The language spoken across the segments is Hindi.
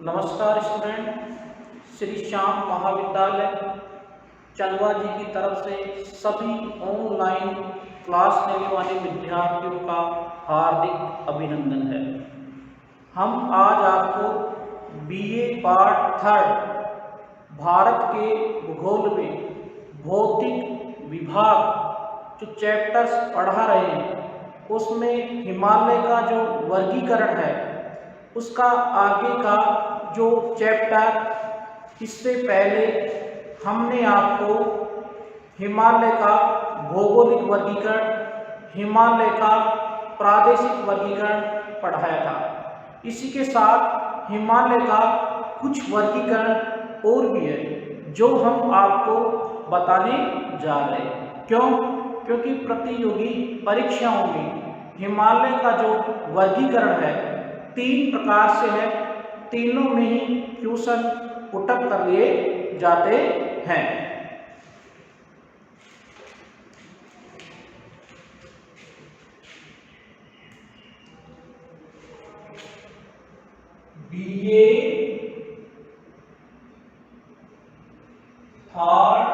नमस्कार स्टूडेंट, श्री श्याम महाविद्यालय चंदवा जी की तरफ से सभी ऑनलाइन क्लास लेने वाले विद्यार्थियों का हार्दिक अभिनंदन है। हम आज आपको बीए पार्ट 3 भारत के भूगोल में भौतिक विभाग जो चैप्टर्स पढ़ा रहे हैं उसमें हिमालय का जो वर्गीकरण है उसका आगे का जो चैप्टर, इससे पहले हमने आपको हिमालय का भौगोलिक वर्गीकरण, हिमालय का प्रादेशिक वर्गीकरण पढ़ाया था। इसी के साथ हिमालय का कुछ वर्गीकरण और भी है जो हम आपको बताने जा रहे हैं। क्यों? क्योंकि प्रतियोगी परीक्षाओं में हिमालय का जो वर्गीकरण है 3 प्रकार से है, तीनों में ही क्वेश्चन पुटअप कर लिए जाते हैं। बीए थर्ड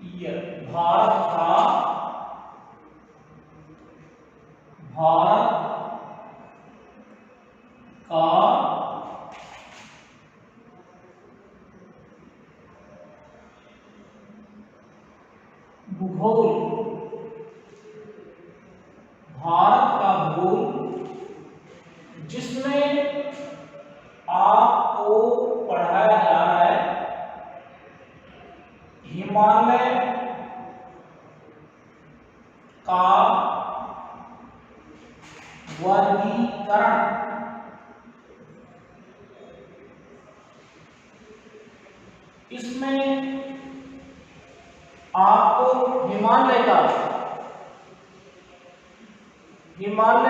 ईयर भारत का भूगोल, भारत का भूगोल जिसमें आपको पढ़ाया जा रहा है हिमालय का वर्गीकरण। इसमें आपको हिमालय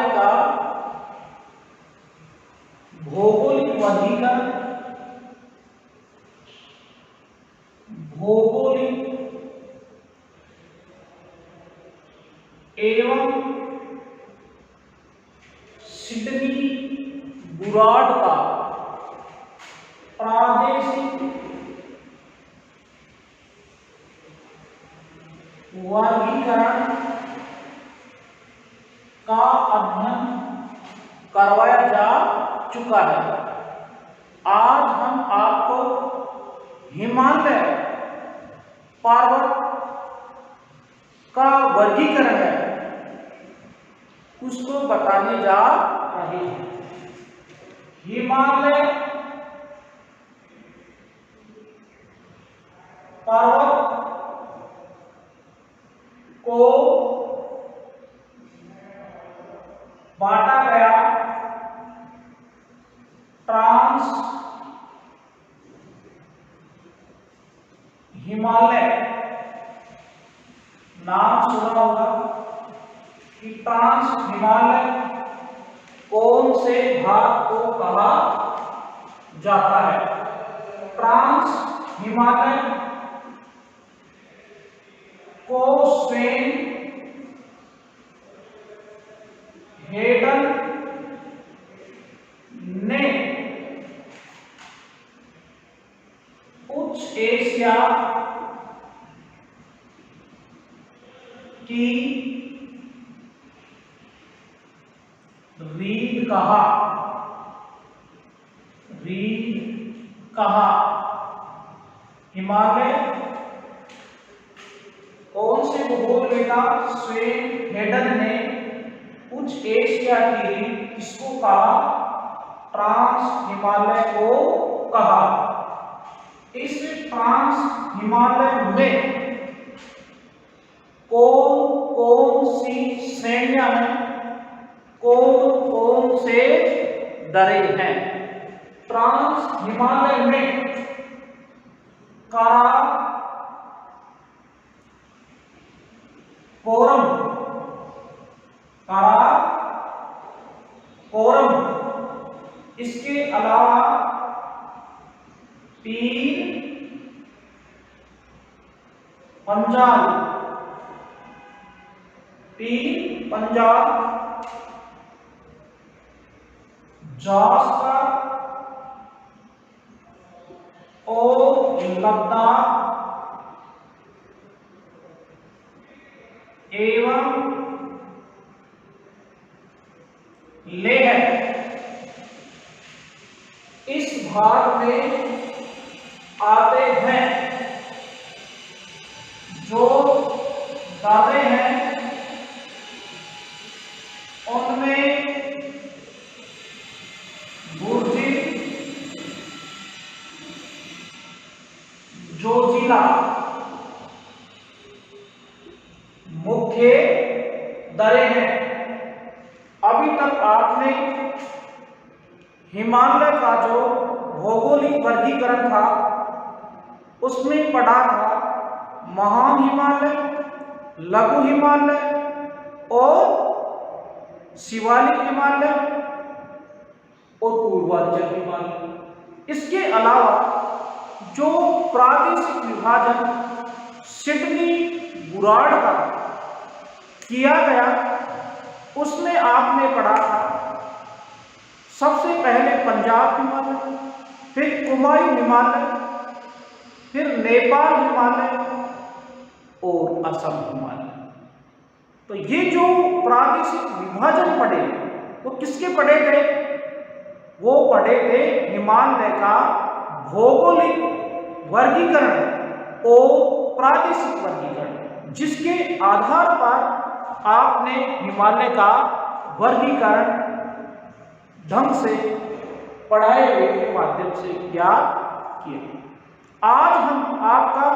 का भौगोलिक वर्गीकरण, भौगोलिक एवं सिडनी बुराड का प्रादेशिक वर्गीकरण का अध्ययन करवाया जा चुका है। आज हम आपको हिमालय पर्वत का वर्गीकरण है उसको बताने जा रहे हैं। हिमालय पर्वत को बांटा गया ट्रांस हिमालय, नाम सुना होगा कि ट्रांस हिमालय कौन से भाग को कहा जाता है? ट्रांस हिमालय को स्वेन हेडन ने उच्च एशिया की रीढ़ कहा। हिमालय कौन से भूगोल में था? स्वेन हेडन ने उच्च एशिया की रीढ़ किसको कहा? ट्रांस हिमालय को कहा। इस ट्रांस हिमालय में कौन कौन सी श्रेणियां हैं, कौन कौन से दरे हैं? ट्रांस हिमालय में काराकोरम, इसके अलावा पीर पंजाल, पंजाब जास्कर और लद्दाख एवं लेह इस भाग में आते हैं। जो दावे हैं उनमें बुर्जी, जोजिला मुख्य दरें हैं। अभी तक आपने हिमालय का जो भौगोलिक वर्गीकरण था उसमें पढ़ा था महान हिमालय, लघु हिमालय और शिवालिक हिमालय और पूर्वांचल हिमालय। इसके अलावा जो प्रादेशिक विभाजन सिडनी बुराड़ का किया गया उसमें आपने पढ़ा था सबसे पहले पंजाब हिमालय, फिर कुमायूं हिमालय, फिर नेपाल हिमालय और असम हिमालय। तो ये जो प्रादेशिक विभाजन पढ़े वो किसके पढ़े थे? वो पढ़े थे हिमालय का भौगोलिक वर्गीकरण और प्रादेशिक वर्गीकरण, जिसके आधार पर आपने हिमालय का वर्गीकरण ढंग से पढ़ाए हुए के माध्यम से ज्ञात किया। आज हम आपका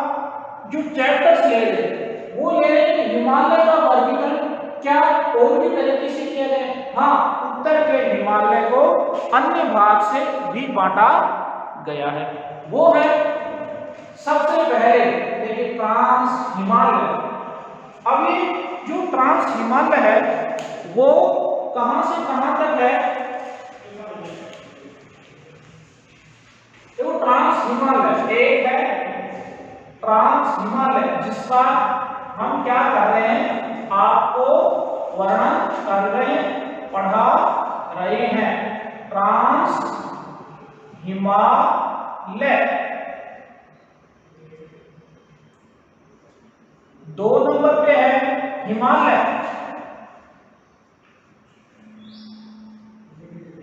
जो चैप्टर्स ले रहे हैं वो ले रहे हैं हिमालय का वर्गीकरण क्या और भी तरीके से किया जाए। हाँ, उत्तर के हिमालय को अन्य भाग से भी बांटा गया है। वो है सबसे पहले देखिए ट्रांस हिमालय। अब ये जो ट्रांस हिमालय है वो कहां से कहां तक है? तो ट्रांस हिमालय एक है ट्रांस हिमालय जिसका हम क्या कर रहे हैं, आपको वर्णन कर रहे हैं, पढ़ा रहे हैं। ट्रांस हिमालय 2 नंबर पे है हिमालय,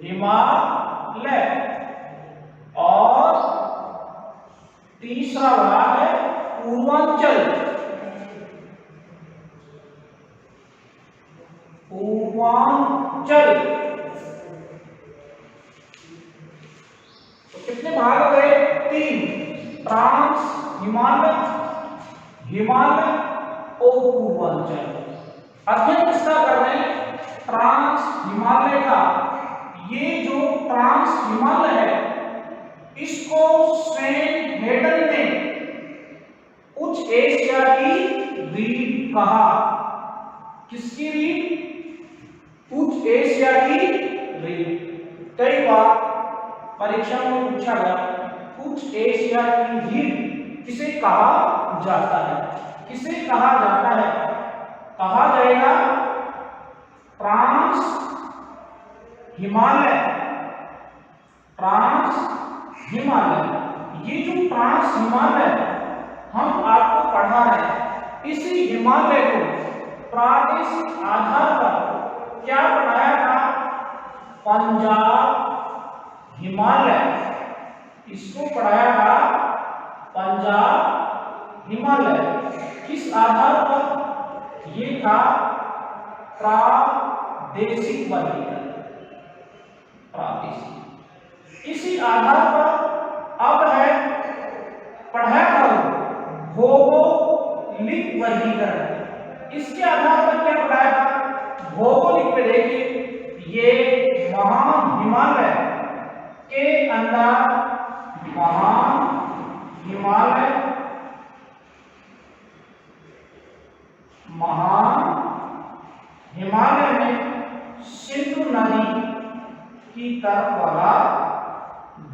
हिमालय और तीसरा भाग है पूर्वांचल, पूर्वांचल। तो कितने भाग हो गए? 3, ट्रांस हिमालय, हिमालय और पूर्वांचल। अध्ययन किसका कर रहे हैं? ट्रांस हिमालय का। ये जो ट्रांस हिमालय है इसको स्वेन हेडन ने उच्च एशिया की रीढ़ कहा। किसकी रीढ़? उच्च एशिया की रीढ़। कई बार परीक्षा में पूछा गया उच्च एशिया की रीढ़ किसे कहा जाता है? किसे कहा जाता है? कहा जाएगा ट्रांस हिमालय, ट्रांस हिमालय। ये जो ट्रांस हिमालय हम आपको पढ़ा रहे हैं, इसी हिमालय को प्रादेशिक आधार पर क्या पढ़ाया था? पंजाब हिमालय, इसको पढ़ाया था पंजाब हिमालय। किस आधार पर? ये था प्रादेशिक वर्गीकरण, प्रादेशिक। इसी आधार पर अब है पढ़ाया था भौगोलिक वर्गीकरण। इसके आधार पर क्या पढ़ाया था? भौगोलिक पे देखिए ये महान हिमालय के अंदर महान हिमालय, महान हिमालय में सिंधु नदी की तरफ वाला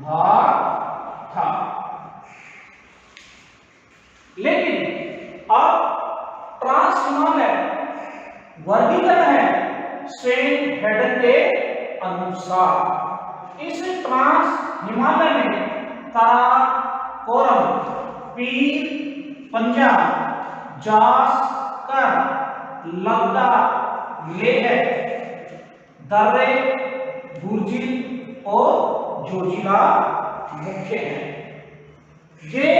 भाग था। लेकिन अब ट्रांस हिमालय वर्गीकरण है स्वेन हेडन के अनुसार। ट्रांस हिमालय में काराकोरम, पीर पंजाल, जास कर, लद्दा, लेह, दर्रे, बुर्जिल और जोजिला मुख्य हैं। ये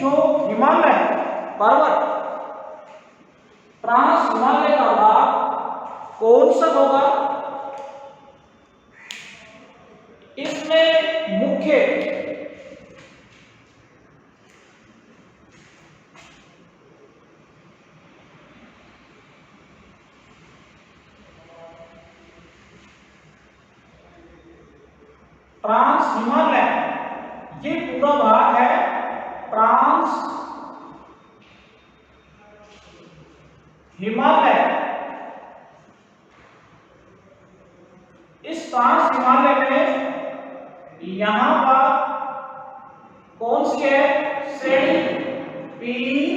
जो हिमालय पर्वत ट्रांस हिमालय का भाग कौन सा होगा? इसमें मुख्य ट्रांस हिमालय, ये पूरा भाग है ट्रांस हिमालय। इस ट्रांस हिमालय में यहां पर कौन सी है? श्रेणी पीर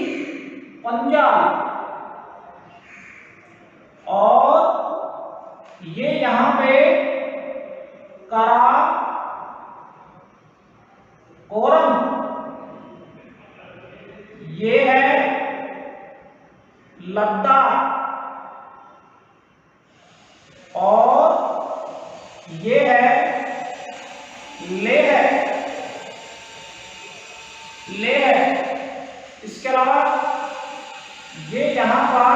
पंजाल, और ये यहां पे काराकोरम, ये है लद्दाख, और ये है लेह। इसके अलावा ये यहां पर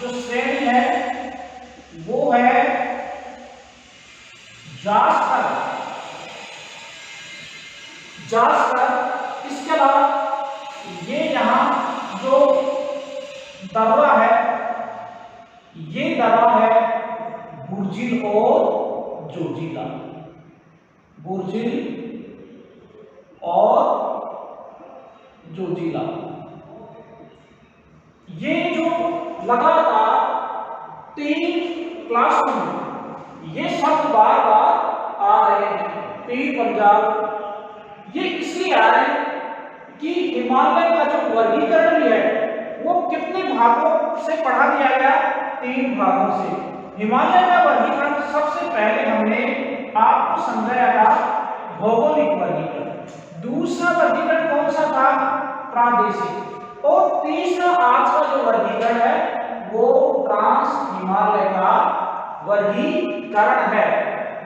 जो श्रेणी है वो है जासकर। इसके अलावा ये यहां जो दर्रा है, ये दर्रा है बुर्जिल और जोजिला। बुर्जिल और जोजिला, ये जो लगातार 3 क्लासों में ये शब्द बार बार आ रहे हैं। पीर पंजाल ये इसलिए आ रहे हैं कि हिमालय का जो वर्गीकरण है वो कितने भागों से पढ़ा दिया गया? 3 भागों से। हिमालय का वर्गीकरण सबसे पहले हमने आपको समझाया था भौगोलिक वर्गीकरण। दूसरा वर्गीकरण कौन सा था? प्रादेशिक। और तीसरा आज का जो वर्गीकरण है वो ट्रांस हिमालय का वर्गीकरण है।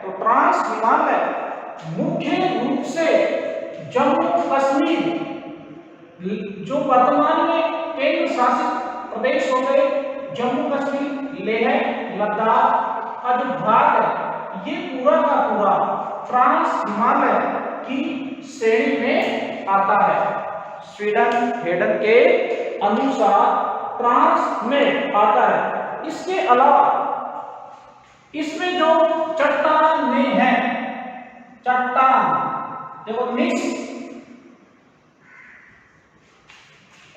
तो ट्रांस हिमालय मुख्य रूप से जम्मू कश्मीर, जो वर्तमान में केंद्र शासित प्रदेश हो गए जम्मू कश्मीर, लेह, लद्दाख का जो भाग है ये पूरा का पूरा ट्रांस हिमालय की श्रेणी में आता है। स्वीडन हेडन के अनुसार ट्रांस में आता है। इसके अलावा इसमें जो चट्टानें हैं, चट्टान देखो मिक्स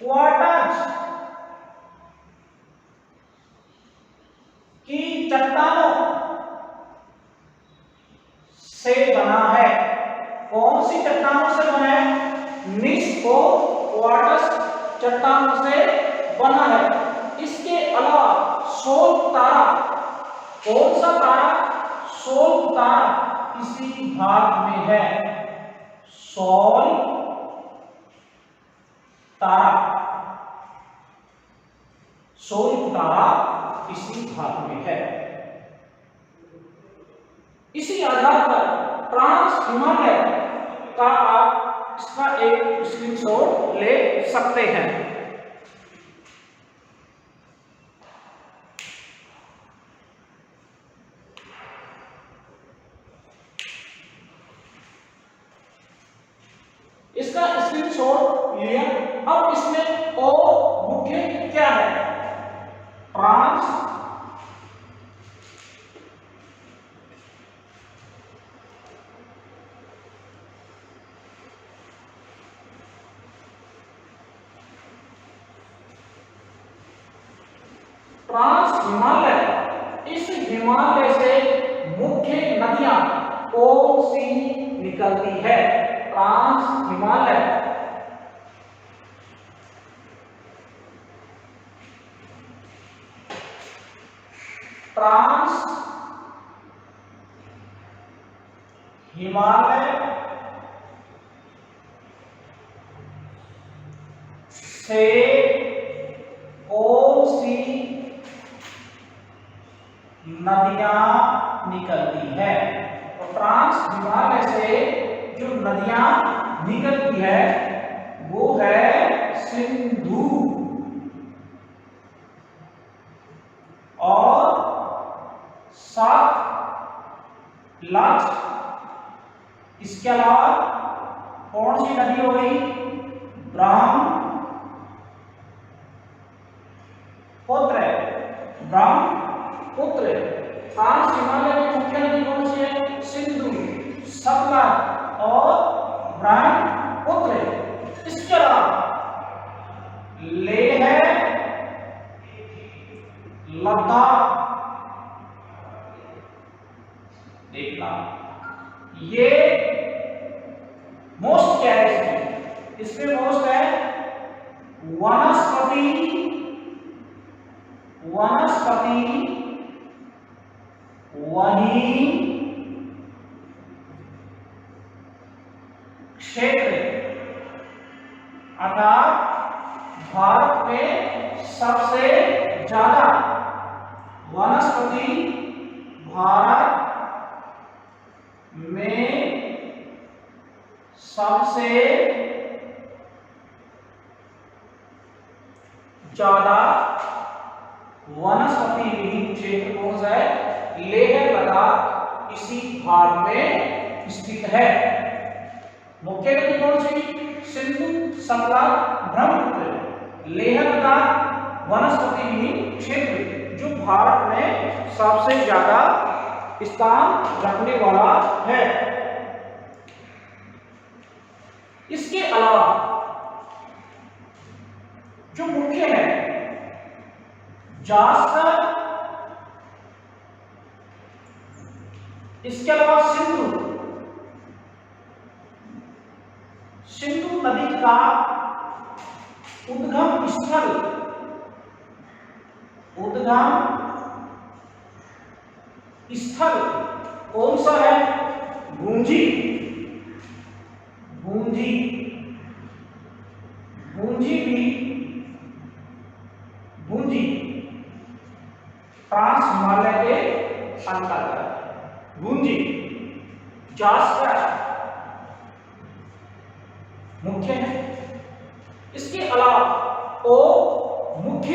क्वार्टज की चट्टानों से बना है। कौन सी चट्टानों से बना है? मिक्स और क्वार्टज चट्टानों से बना है। इसके अलावा सोल तारा, कौन सा तारा? सोल तारा इसी भाग में है। सोल तारा, सोल तारा इसी भाग में है। इसी आधार पर ट्रांस हिमालय का आप इसका एक स्क्रीनशॉट ले सकते हैं। इसका स्क्रीनशॉट लिया। अब इसमें और मुख्य क्या है? ट्रांस हिमालय, इस हिमालय से मुख्य नदियां कौन सी निकलती है? ट्रांस हिमालय हिमालय से कौन सी नदियां निकलती है? तो ट्रांस हिमालय से जो नदियां निकलती है वो है सिंधु और सतलज। इसके अलावा कौन सी नदी हो गई? ब्रह्मपुत्र। ब्रह्मपुत्र। ट्रांस हिमालय में मुख्य नदी कौन सी है? सिंधु, सतलज और ब्रह्मपुत्र। इसके अलावा लेह, लद्दाख, देखना ये मोस्ट क्या है? इसमें मोस्ट है वनस्पति वही क्षेत्र, अर्थात भारत में सबसे ज्यादा वनस्पति भारत में सबसे ज्यादा वनस्पति विहीन क्षेत्र कौन सा है? लेह लद्दाख इसी भाग में स्थित है। मुख्य नदी कौन सी? सिंधु, सतलज, ब्रह्मपुत्र। लेह लद्दाख वनस्पति विहीन क्षेत्र जो भारत में सबसे ज्यादा स्थान रखने वाला है। इसके अलावा जो मुख्य है जास्कर, इसके अलावा सिंधु नदी का उद्गम स्थल कौन सा है? भूंजी ट्रांस हिमालय के अंतर्गत। भूंजी, जास्कर मुख्य है। इसके अलावा ओ मुख्य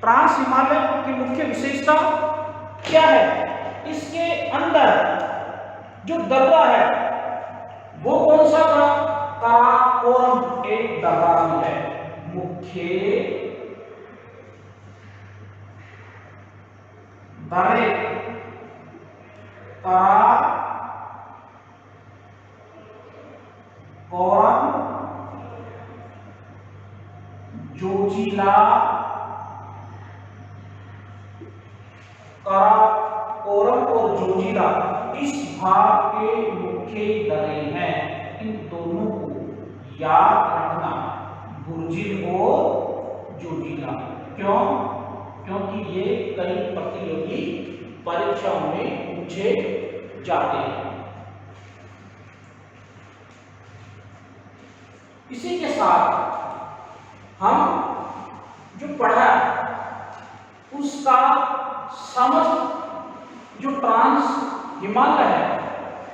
ट्रांस हिमालय की मुख्य विशेषता क्या है? इसके अंदर जो दर्रा है वो कौन सा था? काराकोरम एक दर्रा भी है। मुख्य दर्रे काराकोरम, जोजिला, काराकोरम और जोजिला इस भाग के मुख्य दर्रे हैं। इन दोनों को याद रखना, बुर्जिल और जोजिला। क्यों? क्योंकि ये कई प्रतियोगी परीक्षाओं में पूछे जाते हैं। इसी के साथ हम जो पढ़ा उसका समझ जो ट्रांस हिमालय है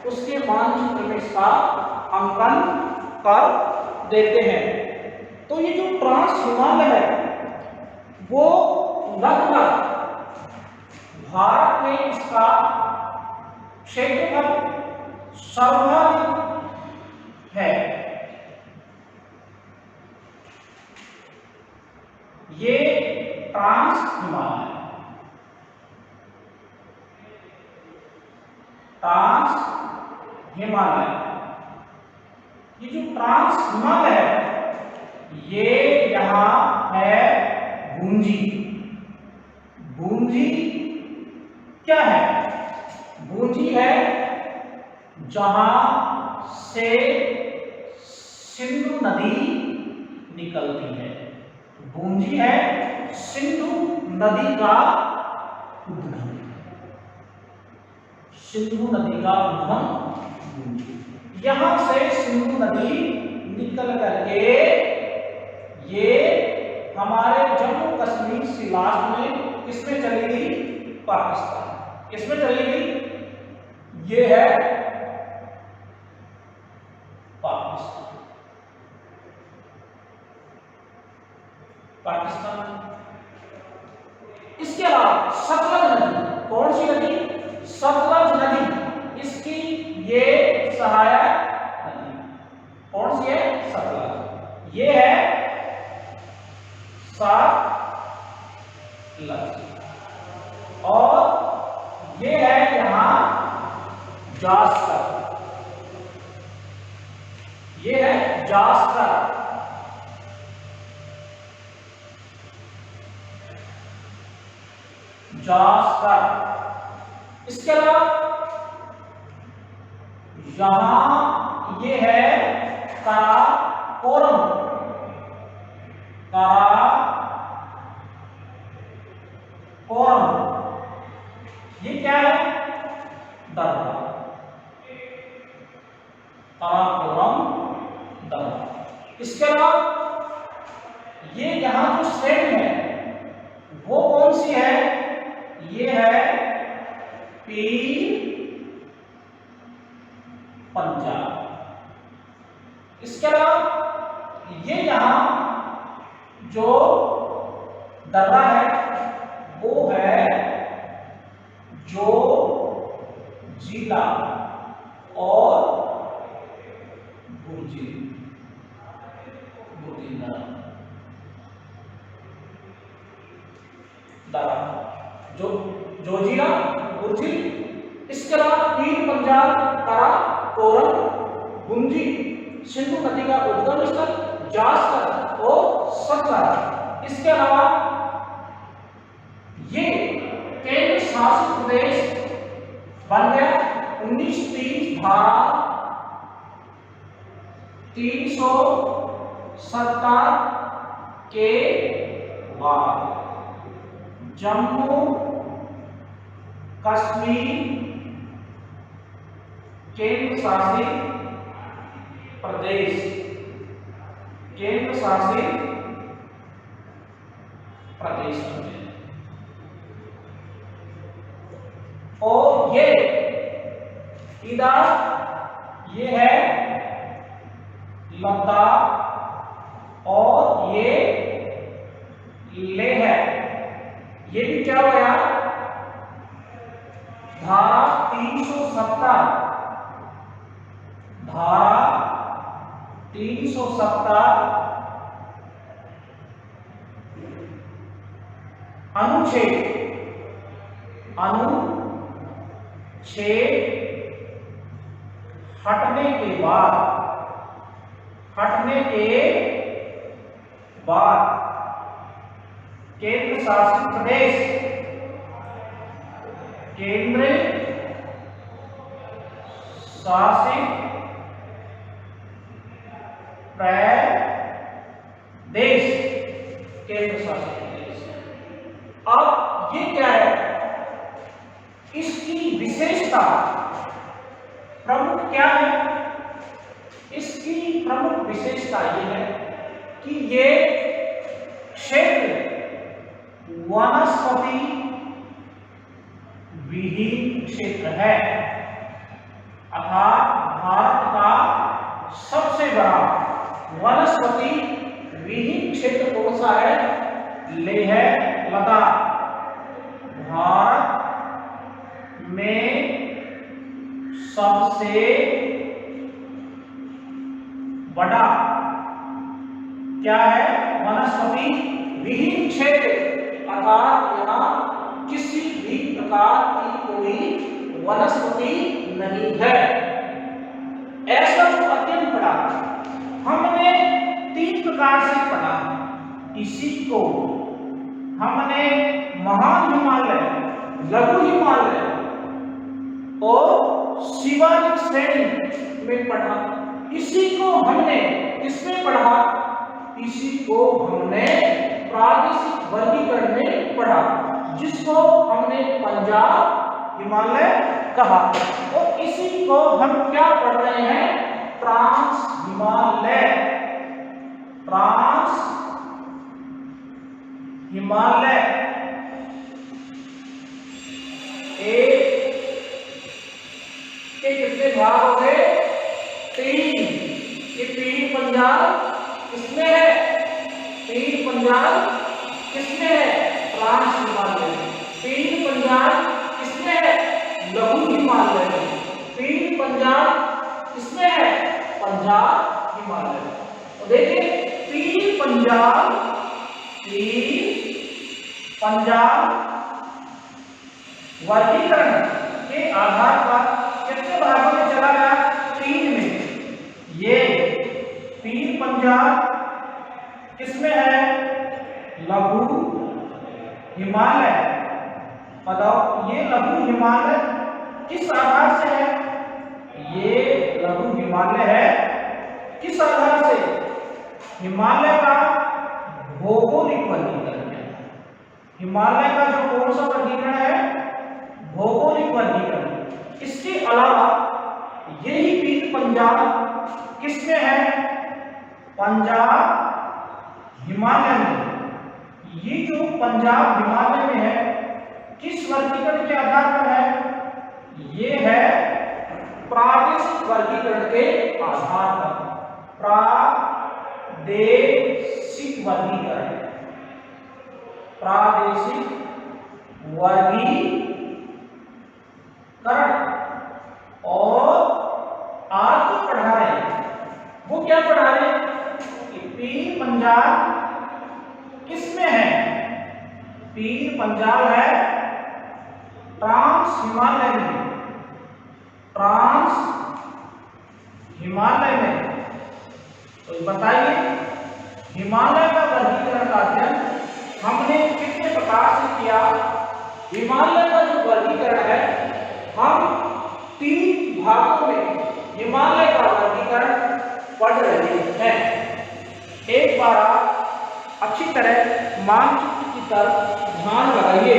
उसके मानचित्र में इसका अंकन कर देते हैं। तो ये जो ट्रांस हिमालय है वो लगभग भारत में इसका क्षेत्रफल सर्वाधिक है। ये ट्रांस हिमालय ये जो ट्रांस हिमालय है ये यहां है भूंजी क्या है? भूंजी है जहां से सिंधु नदी निकलती है। भूंजी है सिंधु नदी का उद्गम। सिंधु नदी का उद्गम यहां से सिंधु नदी निकल करके ये हमारे जम्मू कश्मीर से लास्ट में किसमें चली गई? पाकिस्तान। किसमें चली गई? ये है पाकिस्तान। इसके अलावा सतलज नदी, कौन सी नदी? सतलज नदी, इसकी ये सहायक नदी। कौन सी है? सतलज। ये है सतलज और ये है यहां जास्कर। ये है जास्कर। इसके अलावा यहां ये है काराकोरम। ये क्या है? दर्रा। काराकोरम दर्रा। इसके अलावा ये यहां जो श्रेणी है वो कौन सी है? ये है पीर पंजाब। इसके अलावा ये यहां जो दर्रा है वो है जो जिला और गुर्जी दर्रा, जो जिला गुर्जी। इसके अलावा पीर पंजाब, काराकोरम, गुंजी, सिंधु नदी का उद्गम स्थल, जास्कर और सतलज। इसके अलावा ये केंद्र शासित प्रदेश बन गया 1930 धारा 370 के बाद जम्मू कश्मीर केंद्र शासित प्रदेश, केंद्र शासित प्रदेश बने। और ये इधर ये है लद्दाख और ये लेह है। ये भी क्या हो गया? धारा 370, धारा 370 अनुच्छेद हटने के बाद केंद्र शासित प्रदेश, केंद्र शासित प्रदेश, केंद्र शासित प्रदेश। अब ये क्या है? इसकी विशेषता प्रमुख क्या है? इसकी प्रमुख विशेषता ये है कि ये क्षेत्र वनस्पति विहीन क्षेत्र है, अर्थात भारत का सबसे बड़ा वनस्पति विहीन क्षेत्र कौन सा है? लेह लद्दाख। भारत में सबसे बड़ा क्या है? वनस्पति विहीन क्षेत्र, अर्थात यहाँ किसी भी प्रकार की कोई वनस्पति नहीं है। ऐसा जो अध्ययन पढ़ा हमने 3 प्रकार से पढ़ा। इसी को हमने महान हिमालय, लघु हिमालय और शिवालिक श्रेणी में पढ़ा। इसी को हमने किसमें पढ़ा? इसी को हमने प्रादेशिक वर्गीकरण में पढ़ा, जिसको हमने पंजाब हिमालय कहा। और इसी को हम क्या पढ़ रहे हैं, ट्रांस हिमालय, ट्रांस हिमालय। एक के कितने भाग हो गए, 3। ये 3 पंजाब किसमें है, 3 पंजाब किसमें है, ट्रांस हिमालय। 3 पंजाब किसमें है, लघु हिमालय। 3 पंजाब किसमें है, पंजाब हिमालय। तो देखिए 3 पंजाब वर्गीकरण के आधार पर कितने भागों में चला गया, 3 में। ये 3 पंजाब किसमें है, लघु हिमालय। बताओ ये लघु हिमालय किस आधार से है, ये लघु हिमालय है किस आधार से, हिमालय का भौगोलिक वर्गीकरण है। हिमालय का जो कौन सा वर्गीकरण है, भौगोलिक वर्गीकरण। इसके अलावा यही 3 पंजाब किसमें है, पंजाब हिमालय में। ये जो पंजाब हिमालय में है किस वर्गीकरण के आधार पर है, ये है प्रादेशिक वर्गीकरण के आधार पर, प्रादेशिक वर्गीकरण, प्रादेशिक वर्गीकरण। और आज जो पढ़ा रहे हैं वो क्या पढ़ा रहे हैं कि 3 पंजाब किसमें है, 3 पंजाब है ट्रांस हिमालय में, ट्रांस हिमालय में। तो बताइए हिमालय का वर्गीकरण का अध्ययन हमने कितने प्रकार से किया। हिमालय का जो वर्गीकरण है हम 3 भागों में हिमालय का वर्गीकरण पढ़ रहे हैं। एक बार आप अच्छी तरह मानचित्र की तरफ ध्यान लगाइए।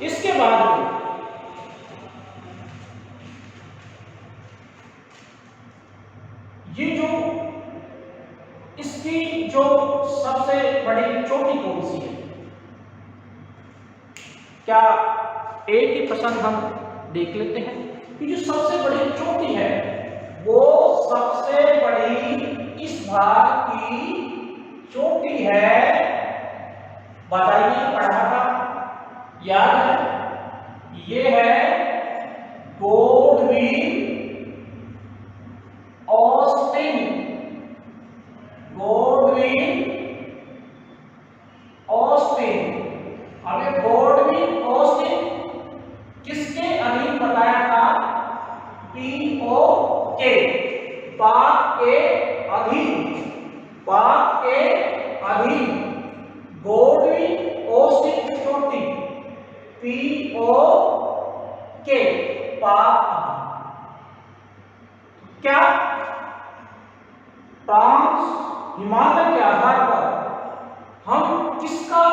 इसके बाद में ये जो इसकी जो सबसे बड़ी चोटी कौन सी है, क्या एक ही प्रश्न हम देख लेते हैं कि जो सबसे बड़ी चोटी है वो सबसे बड़ी इस भाग की चोटी है, बताइए पढ़ा था, याद है, ये है गोल्डविन ऑस्टिन, गोल्डविन ऑस्टिन। अब ये गोल्डविन ऑस्टिन किसके अधीन बताया था, पीओके, पाक के अधीन, पाक के अधीन। गोल्डविन ऑस्टिन की चोटी पीओके, पाक। क्या ट्रांस हिमालय के आधार पर हम किसका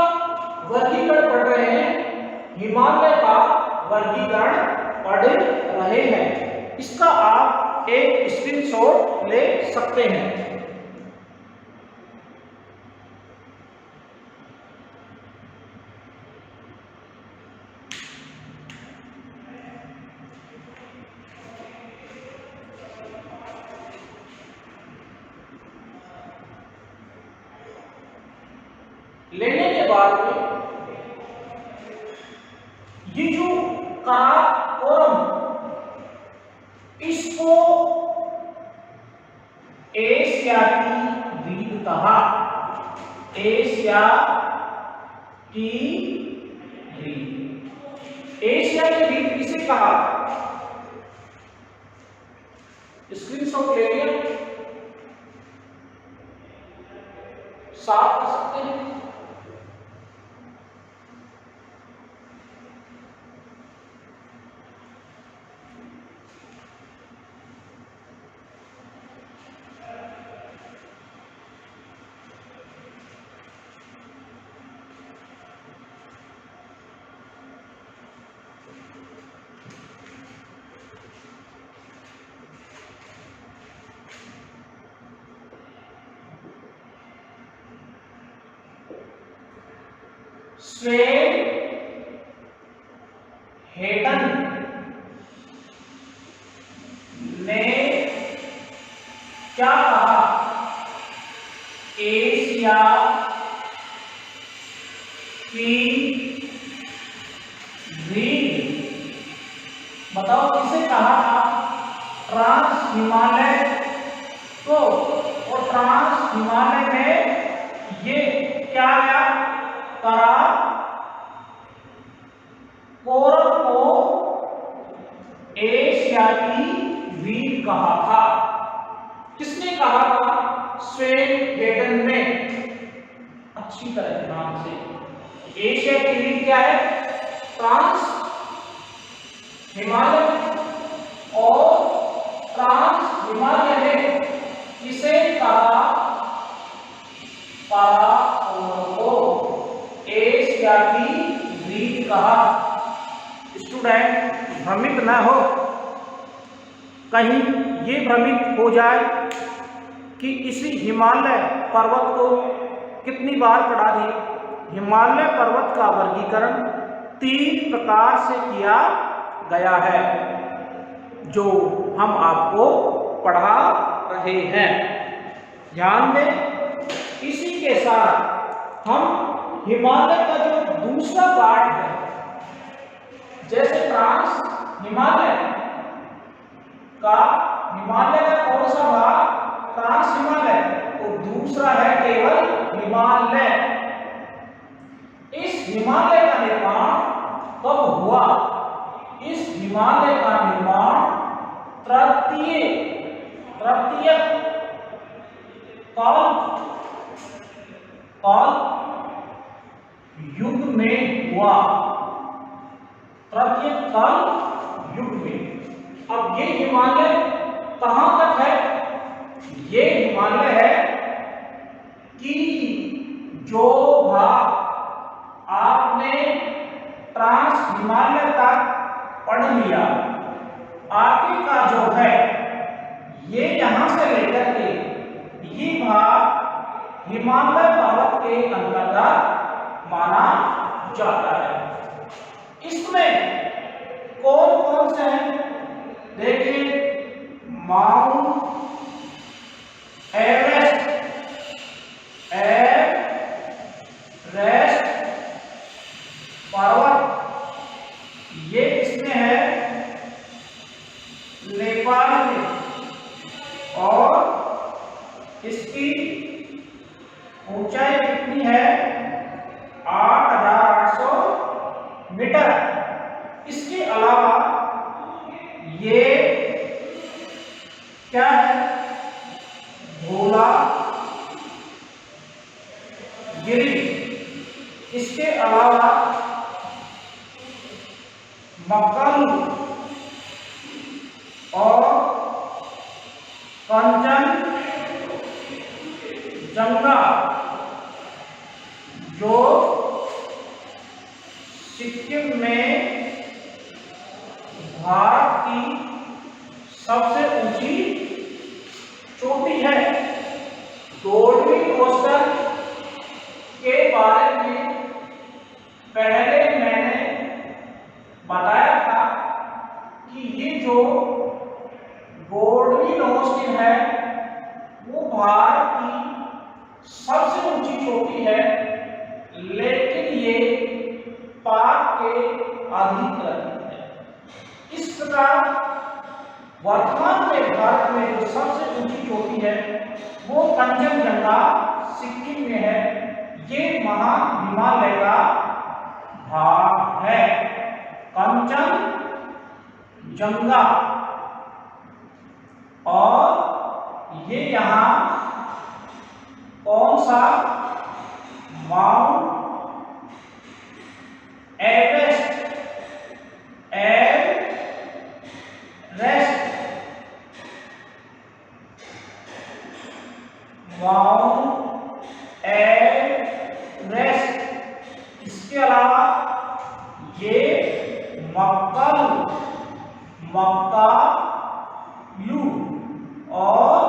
वर्गीकरण पढ़ रहे हैं, हिमालय का वर्गीकरण पढ़ रहे हैं। इसका आप एक स्क्रीनशॉट ले सकते हैं। लेने के बाद में ये जो काराकोरम, इसको एशिया की रीढ़ कहा, एशिया की रीढ़। एशिया की रीढ़ किसे कहा, स्क्रीनशॉट ले लिया, साफ कर सकते हैं। स्वेनहेडन ने क्या कहा? एशिया की रीढ़, बताओ किसे कहा था? ट्रांस हिमालय को। और ट्रांस हिमालय में ये क्या आया? काराकोरम को एशिया की रीढ़ कहा था। किसने कहा था? स्वेनहेडन ने। अच्छी तरह ध्यान से, एशिया की रीढ़ क्या है? ट्रांस हिमालय। और ट्रांस हिमालय ने किसे कहा? काराकोरम को एशिया की रीढ़ कहा। स्टूडेंट भ्रमित न हो, कहीं ये भ्रमित हो जाए कि इसी हिमालय पर्वत को कितनी बार पढ़ा दिए। हिमालय पर्वत का वर्गीकरण 3 प्रकार से किया गया है, जो हम आपको पढ़ा रहे हैं। ध्यान दें, इसी के साथ हम हिमालय का जो दूसरा पार्ट है, जैसे ट्रांस हिमालय का कौन सा भाग? ट्रांस हिमालय। और दूसरा है केवल हिमालय। इस हिमालय का निर्माण कब हुआ? इस हिमालय का निर्माण तृतीय काल युग में हुआ। तृतीय काल युग में। अब ये हिमालय कहां तक है? ये हिमालय है कि जो भाग आपने ट्रांस हिमालय तक पढ़ लिया, आगे का जो है ये यहां से लेकर के ये भाग हिमालय पर्वत के अंतर्गत माना जाता है। इसमें कौन कौन से हैं? देखिए, माउंट एवरेस्ट पर्वत, ये किसमें है? नेपाल में। और इसकी ऊंचाई कितनी है? 8,800 मीटर। इसके अलावा ये क्या है? धौलागिरी। इसके अलावा मक्कल और कंचनजंगा, जो सिक्किम में भारत की सबसे ऊंची चोटी है। गोल्डविन कोस्टर के बारे में पहले मैंने बताया था कि ये जो गोल्डविन कोस्टर है वो भारत की सबसे ऊंची चोटी है, लेकिन ये पाक के अधिकृत है। इस प्रकार वर्तमान में भारत में जो सबसे ऊंची चोटी है वो कंचनजंगा सिक्किम में है। ये महान हिमालय का भाग है, कंचनजंगा। और ये यहाँ कौन सा? Mount Everest. Mount Everest. इसके अलावा ये मक्कालू और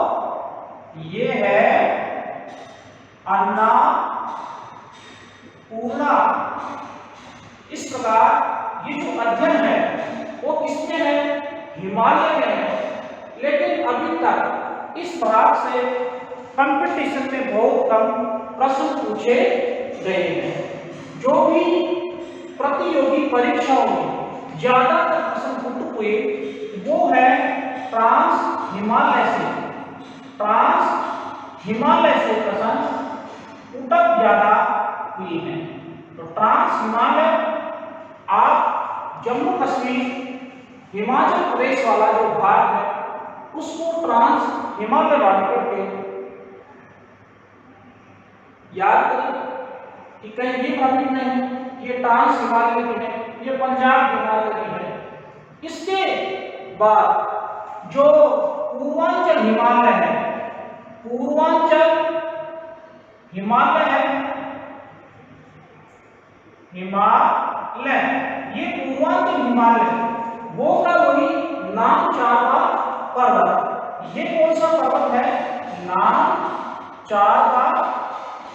ये है अन्नाकुंडी। पूर्णा। इस प्रकार ये जो अध्ययन है वो किसमें है? हिमालय में है। लेकिन अभी तक इस भाग से कंपटीशन में बहुत कम प्रश्न पूछे गए हैं। जो भी प्रतियोगी परीक्षाओं में ज्यादातर प्रश्न उठ हुए वो है ट्रांस हिमालय से। ट्रांस हिमालय से प्रश्न उठक ज्यादा हुई है। तो ट्रांस हिमालय आप जम्मू कश्मीर हिमाचल प्रदेश वाला जो भाग है उसको ट्रांस हिमालय बांध करके याद करें कि कहीं ये भ्रमित नहीं ये ट्रांस हिमालय की है, ये पंजाब हिमालय की है। इसके बाद जो पूर्वांचल हिमालय है, पूर्वांचल हिमालय है, हिमालय ये पूर्वांचल हिमालय वो का वही नामचारवा पर्वत। ये कौन सा पर्वत है? नामचारवा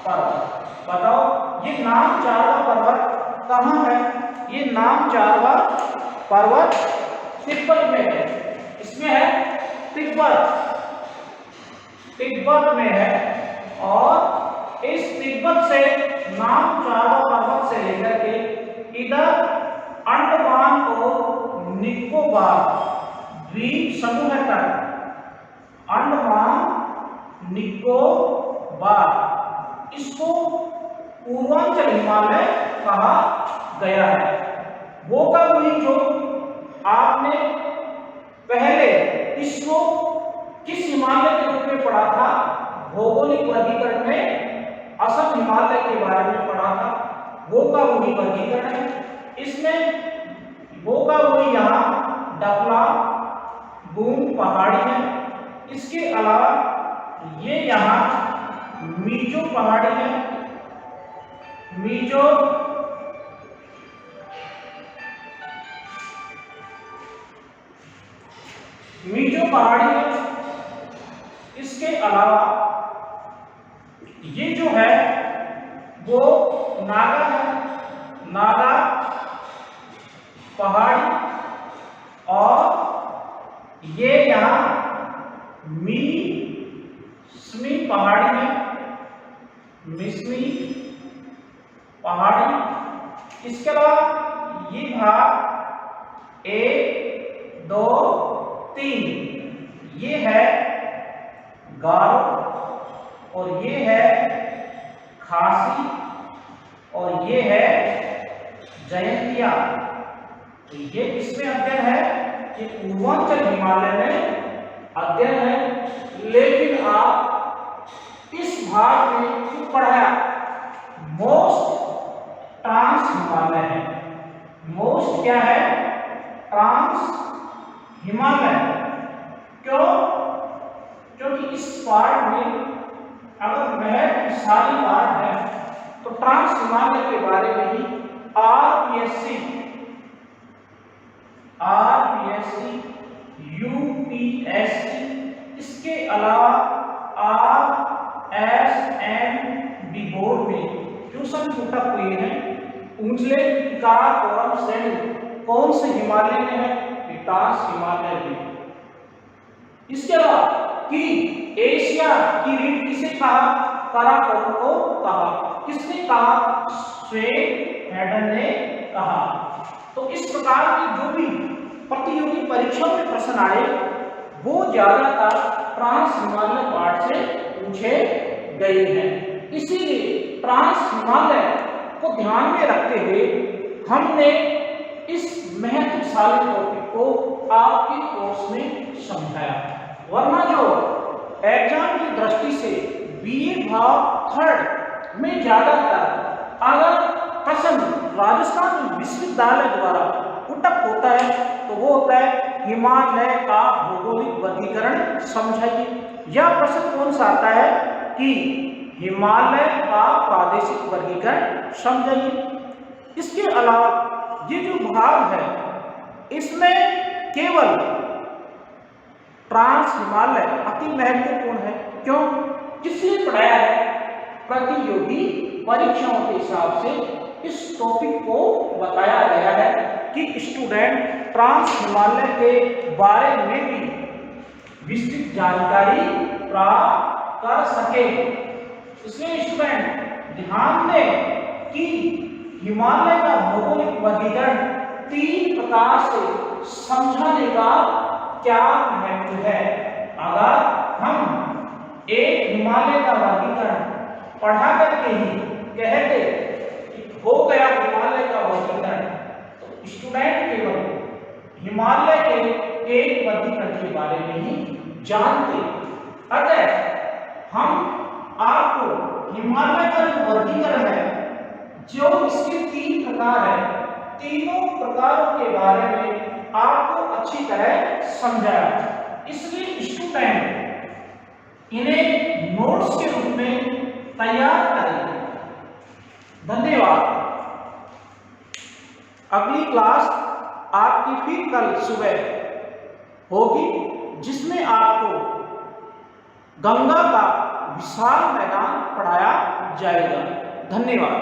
पर्वत। बताओ ये नामचारवा पर्वत कहाँ है? ये नामचारवा पर्वत तिब्बत में है। इसमें है तिब्बत, तिब्बत में है। और इस तिब्बत से नामचारवा पर्वत से लेकर के इधर अंडमान और निकोबार द्वीप समूह तक, अंडमान निकोबार इसको पूर्वांचल हिमालय कहा गया है। वो का भी जो आपने पहले इसको किस हिमालय के रूप में पढ़ा था? भौगोलिक वर्गीकरण में असम हिमालय के बारे में पढ़ा था। वो का वही वर्गीकरण है। इसमें वो का वही यहाँ डबला बूम पहाड़ी है। इसके अलावा ये यहाँ मीजो पहाड़ी है, मीजो पहाड़ी है। इसके अलावा ये जो है वो नागा है, नागा पहाड़ी। और ये यहाँ मिस्मी पहाड़ी है, मिस्मी पहाड़ी। इसके अलावा ये भाग 1 2 3 ये है गारो और ये है खासी और ये है जयंतिया। तो ये किसमें अध्ययन है? कि पूर्वांचल हिमालय में अध्ययन है। लेकिन आप इस भाग में क्यों पढ़ाया? मोस्ट ट्रांस हिमालय है। मोस्ट क्या है? ट्रांस हिमालय। क्यों? क्योंकि इस पार्ट में अगर महत्वशाली पार्ट है तो ट्रांस हिमालय के बारे में ही आरपीएससी, यूपीएससी, इसके अलावा आरएसएमबी बोर्ड में ट्यूशन पुटअप हुए हैं। पूछ ले कार श्रेणी कौन से हिमालय में है? ट्रांस हिमालय में। इसके अलावा कि एशिया की रीढ़ किसे कहा? काराकोरम को कहा। किसने कहा? स्वेडेन ने कहा। तो इस प्रकार की जो भी प्रतियोगी परीक्षाओं में प्रश्न आए वो ज्यादातर ट्रांस हिमालय पार्ट से पूछे गए हैं। इसीलिए ट्रांस हिमालय को ध्यान में रखते हुए हमने इस महत्वशाली टॉपिक को आपके कोर्स में समझाया। वरना जो एग्जाम की दृष्टि से बीए भाग 3 में ज्यादातर अगर प्रश्न राजस्थान विश्वविद्यालय द्वारा पुटअप होता है तो वो होता है हिमालय का भौगोलिक वर्गीकरण समझाइए। यह प्रश्न कौन सा आता है कि हिमालय का प्रादेशिक वर्गीकरण समझाइए। इसके अलावा ये जो भाग है इसमें केवल ट्रांस हिमालय अति महत्वपूर्ण है। क्यों? किसने पढ़ाया है? प्रतियोगी परीक्षाओं के हिसाब से इस टॉपिक को बताया गया है कि स्टूडेंट ट्रांस हिमालय के बारे में भी विस्तृत जानकारी प्राप्त कर सके। इसलिए स्टूडेंट ध्यान दें कि हिमालय का भौगोलिक वर्गीकरण 3 प्रकार से समझाने का क्या महत्व है। अगर हम एक हिमालय का वर्गीकरण पढ़ा करके ही कहते कि हो गया हिमालय का वर्गीकरण, तो स्टूडेंट केवल हिमालय के एक वर्गीकरण के बारे में ही जानते। अतः हम आपको हिमालय का जो वर्गीकरण है, जो इसके 3 प्रकार है, तीनों प्रकारों के बारे में आपको अच्छी तरह समझाया। इसलिए स्टूडेंट इन्हें नोट्स के रूप में तैयार करें। धन्यवाद। अगली क्लास आपकी फिर कल सुबह होगी, जिसमें आपको गंगा का विशाल मैदान पढ़ाया जाएगा। धन्यवाद।